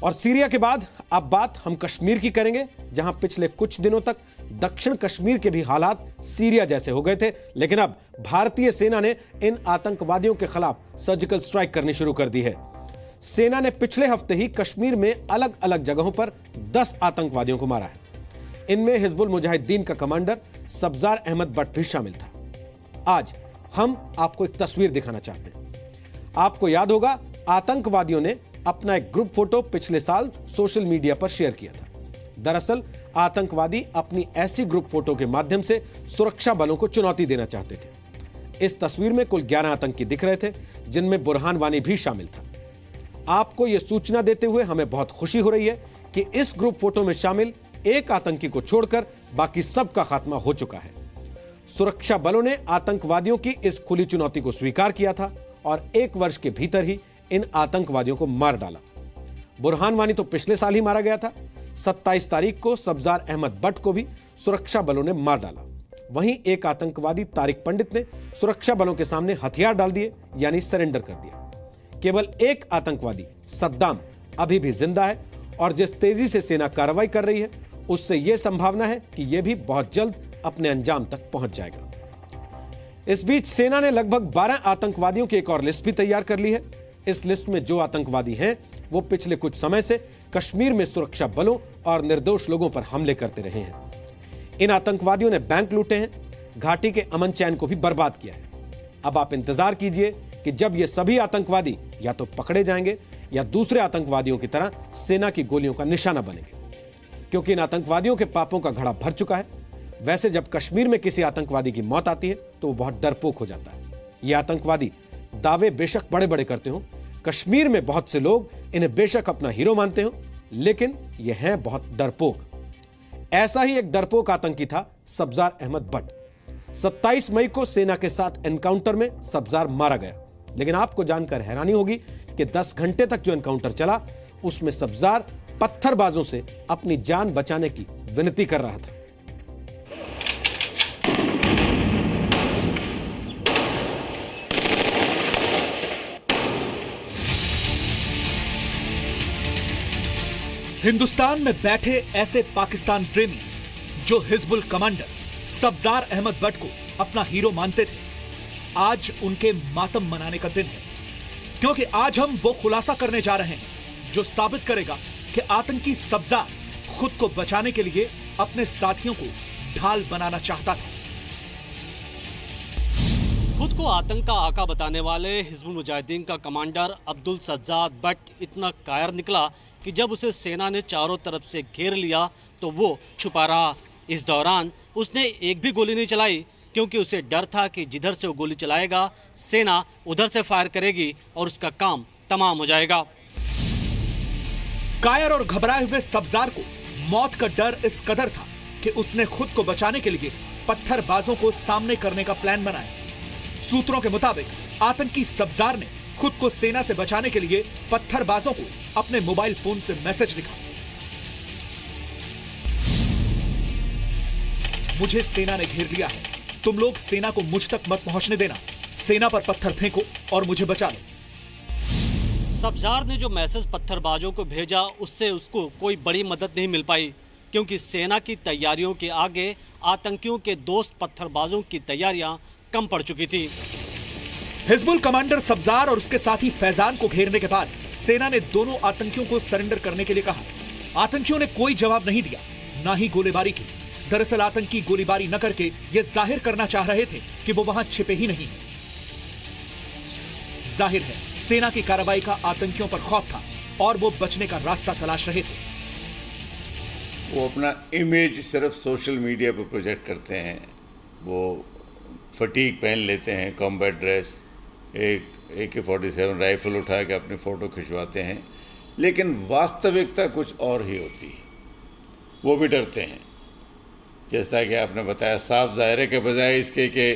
और सीरिया के बाद अब बात हम कश्मीर की करेंगे, जहां पिछले कुछ दिनों तक दक्षिण कश्मीर के भी हालात सीरिया जैसे हो गए थे, लेकिन अब भारतीय सेना ने इन आतंकवादियों के खिलाफ सर्जिकल स्ट्राइक करनी शुरू कर दी है। सेना ने पिछले हफ्ते ही कश्मीर में अलग अलग जगहों पर 10 आतंकवादियों को मारा है। इनमें हिजबुल मुजाहिदीन का कमांडर सब्जार अहमद बट भी शामिल था। आज हम आपको एक तस्वीर दिखाना चाहते हैं। आपको याद होगा, आतंकवादियों ने अपना एक ग्रुप फोटो पिछले साल सोशल मीडिया पर शेयर किया था। दरअसल आतंकवादी अपनी ऐसी ग्रुप फोटो के माध्यम से सुरक्षा बलों को चुनौती देना चाहते थे। इस तस्वीर में कुल 11 आतंकी दिख रहे थे, जिनमें बुरहान वानी भी शामिल था। आपको यह सूचना देते हुए हमें बहुत खुशी हो रही है कि इस ग्रुप फोटो में शामिल एक आतंकी को छोड़कर बाकी सबका खात्मा हो चुका है। सुरक्षा बलों ने आतंकवादियों की इस खुली चुनौती को स्वीकार किया था और 1 वर्ष के भीतर ही इन आतंकवादियों को मार डाला। बुरहान वानी तो पिछले साल ही मारा गया था। 27 तारीख को सब्जार अहमद बट को भी सुरक्षा बलों ने मार डाला। वहीं एक आतंकवादी तारिक पंडित ने सुरक्षा बलों के सामने हथियार डाल दिए, यानी सरेंडर कर दिया। केवल एक आतंकवादी सद्दाम अभी भी जिंदा है और जिस तेजी से सेना कार्रवाई कर रही है, उससे यह संभावना है कि यह भी बहुत जल्द अपने अंजाम तक पहुंच जाएगा। इस बीच सेना ने लगभग 12 आतंकवादियों की एक और लिस्ट भी तैयार कर ली है। इस लिस्ट में जो आतंकवादी हैं, वो पिछले कुछ समय से कश्मीर में सुरक्षा बलों और निर्दोष लोगों पर हमले करते रहे हैं। इन आतंकवादियों ने बैंक लूटे हैं, घाटी के अमन चैन को भी बर्बाद किया है। अब आप इंतजार कीजिए कि जब ये सभी आतंकवादी या तो पकड़े जाएंगे या दूसरे आतंकवादियों की तरह सेना की गोलियों का निशाना बनेंगे, क्योंकि इन आतंकवादियों के पापों का घड़ा भर चुका है। वैसे जब कश्मीर में किसी आतंकवादी की मौत आती है तो वो बहुत डरपोक हो जाता है। ये आतंकवादी दावे बेशक बड़े बड़े करते हो, कश्मीर में बहुत से लोग इन्हें बेशक अपना हीरो मानते हो, लेकिन ये हैं बहुत डरपोक। ऐसा ही एक डरपोक आतंकी था सब्जार अहमद बट। 27 मई को सेना के साथ एनकाउंटर में सब्जार मारा गया, लेकिन आपको जानकर हैरानी होगी कि 10 घंटे तक जो एनकाउंटर चला, उसमें सब्जार पत्थरबाजों से अपनी जान बचाने की विनती कर रहा था। हिंदुस्तान में बैठे ऐसे पाकिस्तान प्रेमी जो हिजबुल कमांडर सब्जार अहमद बट को अपना हीरो मानते थे, आज उनके मातम मनाने का दिन है, क्योंकि आज हम वो खुलासा करने जा रहे हैं जो साबित करेगा कि आतंकी सब्जार खुद को बचाने के लिए अपने साथियों को ढाल बनाना चाहता था। खुद को आतंक का आका बताने वाले हिजबुल मुजाहिदीन का कमांडर अब्दुल सज्जाद बट इतना कायर निकला कि जब उसे सेना ने चारों तरफ से घेर लिया तो वो छुपा रहा। इस दौरान उसने एक भी गोली नहीं चलाई, क्योंकि उसे डर था कि जिधर से वो गोली चलाएगा सेना उधर से फायर करेगी और उसका काम तमाम हो जाएगा। कायर और घबराए हुए सब्जार को मौत का डर इस कदर था कि उसने खुद को बचाने के लिए पत्थरबाजों को सामने करने का प्लान बनाया। सूत्रों के मुताबिक आतंकी सब्जार ने खुद को सेना से बचाने के लिए पत्थरबाजों को अपने मोबाइल फोन से मैसेज लिखा। मुझे सेना ने घेर लिया है, तुम लोग सेना को मुझ तक मत पहुंचने देना, सेना पर पत्थर फेंको और मुझे बचा लो। सब्जार ने जो मैसेज पत्थरबाजों को भेजा, उससे उसको कोई बड़ी मदद नहीं मिल पाई, क्योंकि सेना की तैयारियों के आगे आतंकियों के दोस्त पत्थरबाजों की तैयारियां कम पड़ चुकी थी। हिजबुल कमांडर सब्जार और उसके साथी फैजान को घेरने के बाद सेना ने दोनों आतंकियों को सरेंडर करने के लिए कहा। आतंकियों ने कोई जवाब नहीं दिया, ना ही गोलीबारी की। दरअसल आतंकी गोलीबारी न करके ये जाहिर करना चाह रहे थे कि वो वहां छिपे ही नहीं। जाहिर है सेना की कार्रवाई का आतंकियों पर खौफ था और वो बचने का रास्ता तलाश रहे थे। वो अपना इमेज सिर्फ सोशल मीडिया पर प्रोजेक्ट करते हैं। वो फटीक पहन लेते हैं, कॉम्बैट ड्रेस, एक AK-47 राइफल उठा के अपनी फ़ोटो खिंचवाते हैं, लेकिन वास्तविकता कुछ और ही होती है। वो भी डरते हैं, जैसा कि आपने बताया, साफ ज़ाहिर के बजाय इसके कि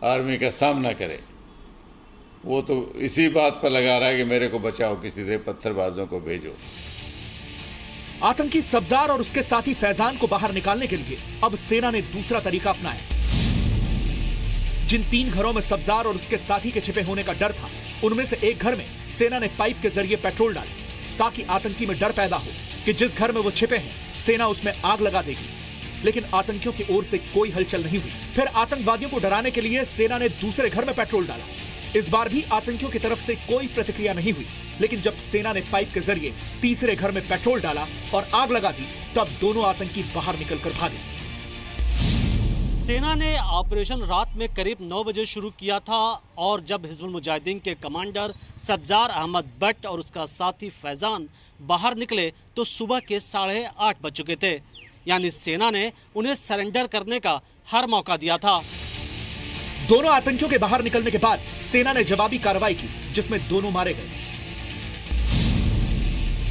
आर्मी का सामना करे, वो तो इसी बात पर लगा रहा है कि मेरे को बचाओ, किसी तरह पत्थरबाजों को भेजो। आतंकी सब्जार और उसके साथी फैजान को बाहर निकालने के लिए अब सेना ने दूसरा तरीका अपनाया। जिन 3 घरों में सब्जार और उसके साथी के छिपे होने का डर था, उनमें से एक घर में सेना ने पाइप के जरिए पेट्रोल डाला। ताकि आतंकी में डर पैदा हो कि जिस घर में वो छिपे हैं सेना उसमें आग लगा देगी। लेकिन आतंकियों की ओर से कोई हलचल नहीं हुई। फिर आतंकवादियों को डराने के लिए सेना ने दूसरे घर में पेट्रोल डाला। इस बार भी आतंकियों की तरफ से कोई प्रतिक्रिया नहीं हुई। लेकिन जब सेना ने पाइप के जरिए तीसरे घर में पेट्रोल डाला और आग लगा दी, तब दोनों आतंकी बाहर निकलकर भागे। सेना ने ऑपरेशन रात में करीब 9 बजे शुरू किया था और जब हिजबुल मुजाहिदीन के कमांडर सब्जार अहमद भट्ट और उसका साथी फैजान बाहर निकले तो सुबह के 8:30 बज चुके थे। यानी सेना ने उन्हें सरेंडर करने का हर मौका दिया था। दोनों आतंकियों के बाहर निकलने के बाद सेना ने जवाबी कार्रवाई की, जिसमें दोनों मारे गए।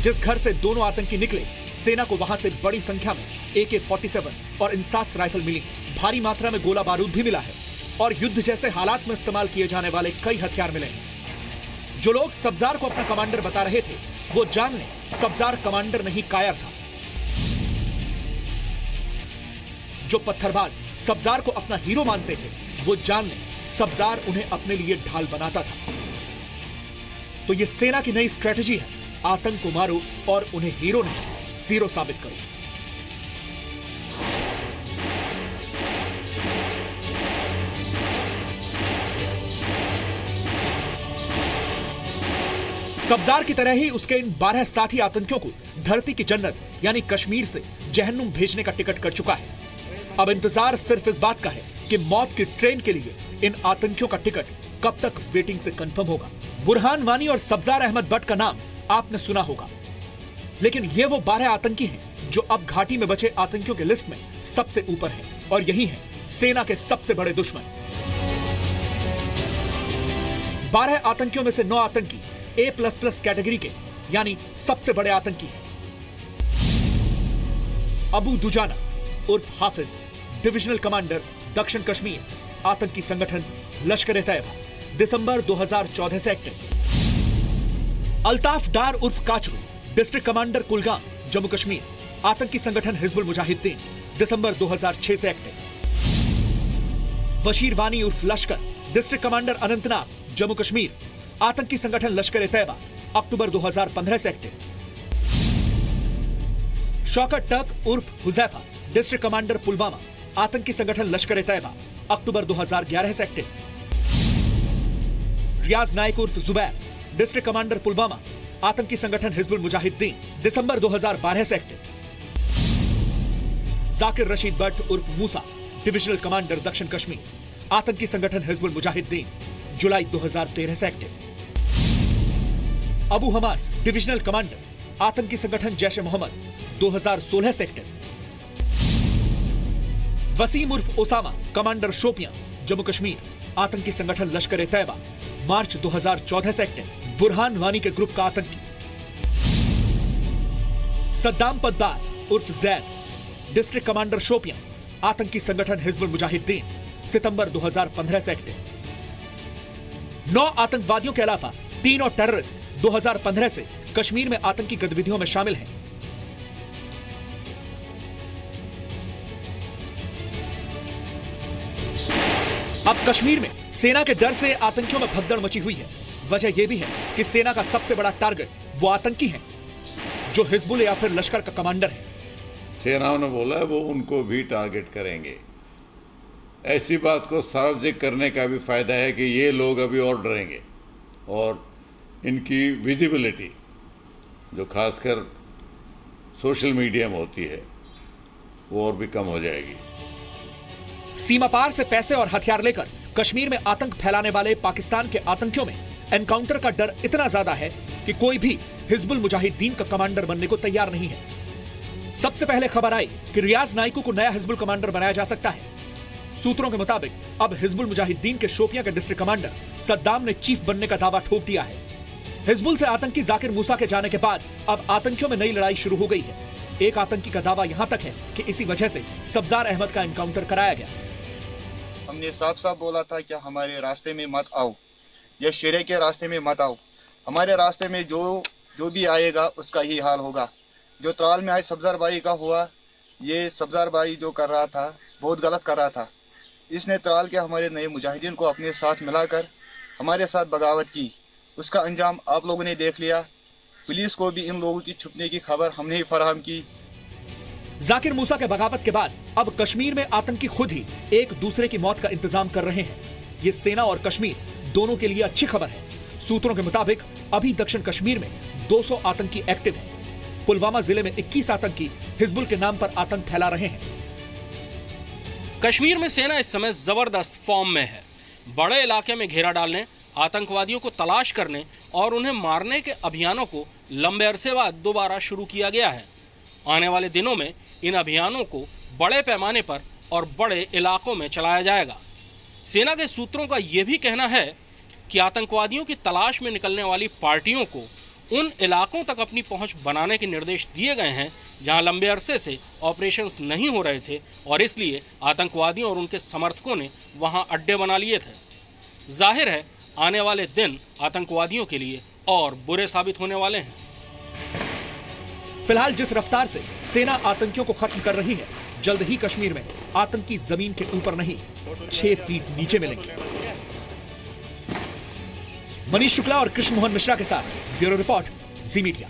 जिस घर से दोनों आतंकी निकले, सेना को वहां से बड़ी संख्या में AK-47 और इंसास राइफल मिली। भारी मात्रा में गोला बारूद भी मिला है और युद्ध जैसे हालात में इस्तेमाल किए जाने वाले कई हथियार मिले हैं। जो लोग सब्जार को अपना कमांडर बता रहे थे, वो जान लें, सब्जार कमांडर नहीं कायर था। जो पत्थरबाज सब्जार को अपना हीरो मानते थे, वो जान लें, सब्जार उन्हें अपने लिए ढाल बनाता था। तो ये सेना की नई स्ट्रेटजी है, आतंक को मारो और उन्हें हीरो नहीं, जीरो साबित करो। सब्जार की तरह ही उसके इन 12 साथी आतंकियों को धरती की जन्नत यानी कश्मीर से जहन्नुम भेजने का टिकट कर चुका है। अब इंतजार सिर्फ इस बात का है कि मौत की ट्रेन के लिए इन आतंकियों का टिकट कब तक वेटिंग से कंफर्म होगा। बुरहान वानी और सब्जार अहमद भट्ट का नाम आपने सुना होगा, लेकिन ये वो 12 आतंकी हैं जो अब घाटी में बचे आतंकियों के लिस्ट में सबसे ऊपर हैं और यही है सेना के सबसे बड़े दुश्मन। 12 आतंकियों में से 9 आतंकी A++ कैटेगरी के यानी सबसे बड़े आतंकी हैं। अबू दुजाना उर्फ हाफिज, डिविजनल कमांडर दक्षिण कश्मीर, आतंकी संगठन लश्कर-ए-तैयबा, दिसंबर 2014 से एक्टिव। अल्ताफ डार उर्फ काचरू, डिस्ट्रिक्ट कमांडर कुलगाम, जम्मू कश्मीर, आतंकी संगठन हिजबुल मुजाहिदीन, दिसंबर 2006 से एक्टिव। बशीर वानी उर्फ लश्कर, डिस्ट्रिक्ट कमांडर अनंतनाग, जम्मू कश्मीर, आतंकी संगठन लश्कर-ए-तैयबा, अक्टूबर 2015 से एक्टिव। शौकत टक उर्फ हुजैफा, डिस्ट्रिक्ट कमांडर पुलवामा, आतंकी संगठन लश्कर-ए-तैयबा, अक्टूबर 2011 से एक्टिव। रियाज नाइक उर्फ जुबैर, डिस्ट्रिक्ट कमांडर पुलवामा, आतंकी संगठन हिजबुल मुजाहिदीन, दिसंबर 2012 से एक्टिव। जाकिर रशीद भट्ट उर्फ मूसा, डिविजनल कमांडर दक्षिण कश्मीर, आतंकी संगठन हिजबुल मुजाहिदीन, जुलाई 2013 से active. Abu Hamas, divisional commander, आतंकी संगठन जैश-ए-मोहम्मद, 2016 से एक्टिव। वसीम उर्फ ओसामा, कमांडर शोपियां, जम्मू कश्मीर, आतंकी संगठन लश्कर-ए-तैयबा, मार्च 2014 से एक्टिव। बुरहान वानी के ग्रुप का आतंकी। सद्दाम पद्दार उर्फ जैद, डिस्ट्रिक्ट कमांडर शोपियां, आतंकी संगठन हिजबुल मुजाहिदीन, सितंबर 2015 से एक्टिव। 9 आतंकवादियों के अलावा 3 और टेररिस्ट 2015 से कश्मीर में आतंकी गतिविधियों में शामिल हैं। अब कश्मीर में सेना के डर से आतंकियों में भगदड़ मची हुई है। वजह यह भी है कि सेना का सबसे बड़ा टारगेट वो आतंकी हैं जो हिजबुल या फिर लश्कर का कमांडर है। सेनाओं ने बोला है वो उनको भी टारगेट करेंगे। ऐसी बात को सार्वजनिक करने का भी फायदा है कि ये लोग अभी और डरेंगे और इनकी विजिबिलिटी जो खासकर सोशल मीडिया में होती है वो और भी कम हो जाएगी। सीमा पार से पैसे और हथियार लेकर कश्मीर में आतंक फैलाने वाले पाकिस्तान के आतंकियों में एनकाउंटर का डर इतना ज्यादा है कि कोई भी हिजबुल मुजाहिदीन का कमांडर बनने को तैयार नहीं है। सबसे पहले खबर आई कि रियाज नाइकू को नया हिजबुल कमांडर बनाया जा सकता है। सूत्रों के मुताबिक अब हिजबुल मुजाहिदीन के शोपियां के डिस्ट्रिक्ट कमांडर सद्दाम ने चीफ बनने का दावा ठोक दिया है। हिजबुल से आतंकी जाकिर मूसा के जाने के बाद अब आतंकियों में नई लड़ाई शुरू हो गई है। एक आतंकी का दावा यहां तक है कि इसी वजह से सब्जार अहमद का एनकाउंटर कराया गया। हमने साफ साफ बोला था कि हमारे रास्ते में मत आओ या शेरे के रास्ते में मत आओ। हमारे रास्ते में जो भी आएगा उसका ही हाल होगा। जो त्राल में आज सब्जार भाई का हुआ, ये सब्जार भाई जो कर रहा था बहुत गलत कर रहा था। इसने त्राल के हमारे नए मुजाहिदीन को अपने साथ मिलाकर हमारे साथ बगावत की। उसका अंजाम आप लोगों ने देख लिया। पुलिस को भी इन लोगों की छुपने की खबर हमने ही फराहम की। जाकिर मूसा के बगावत के बाद अब कश्मीर में आतंकी खुद ही एक दूसरे की मौत का इंतजाम कर रहे हैं। ये सेना और कश्मीर दोनों के लिए अच्छी खबर है। सूत्रों के मुताबिक अभी दक्षिण कश्मीर में 200 आतंकी एक्टिव हैं। पुलवामा जिले में 21 आतंकी हिजबुल के नाम पर आतंक फैला रहे हैं। कश्मीर में सेना इस समय जबरदस्त फॉर्म में है। बड़े इलाके में घेरा डालने, आतंकवादियों को तलाश करने और उन्हें मारने के अभियानों को लंबे अरसे बाद दोबारा शुरू किया गया है। आने वाले दिनों में इन अभियानों को बड़े पैमाने पर और बड़े इलाकों में चलाया जाएगा। सेना के सूत्रों का यह भी कहना है कि आतंकवादियों की तलाश में निकलने वाली पार्टियों को उन इलाकों तक अपनी पहुंच बनाने के निर्देश दिए गए हैं जहां लंबे अरसे से ऑपरेशंस नहीं हो रहे थे और इसलिए आतंकवादियों और उनके समर्थकों ने वहां अड्डे बना लिए थे। जाहिर है आने वाले दिन आतंकवादियों के लिए और बुरे साबित होने वाले हैं। फिलहाल जिस रफ्तार से सेना आतंकियों को खत्म कर रही है, जल्द ही कश्मीर में आतंकी जमीन के ऊपर नहीं 6 फीट नीचे मिलेंगे। मनीष शुक्ला और कृष्ण मोहन मिश्रा के साथ ब्यूरो रिपोर्ट, जी मीडिया।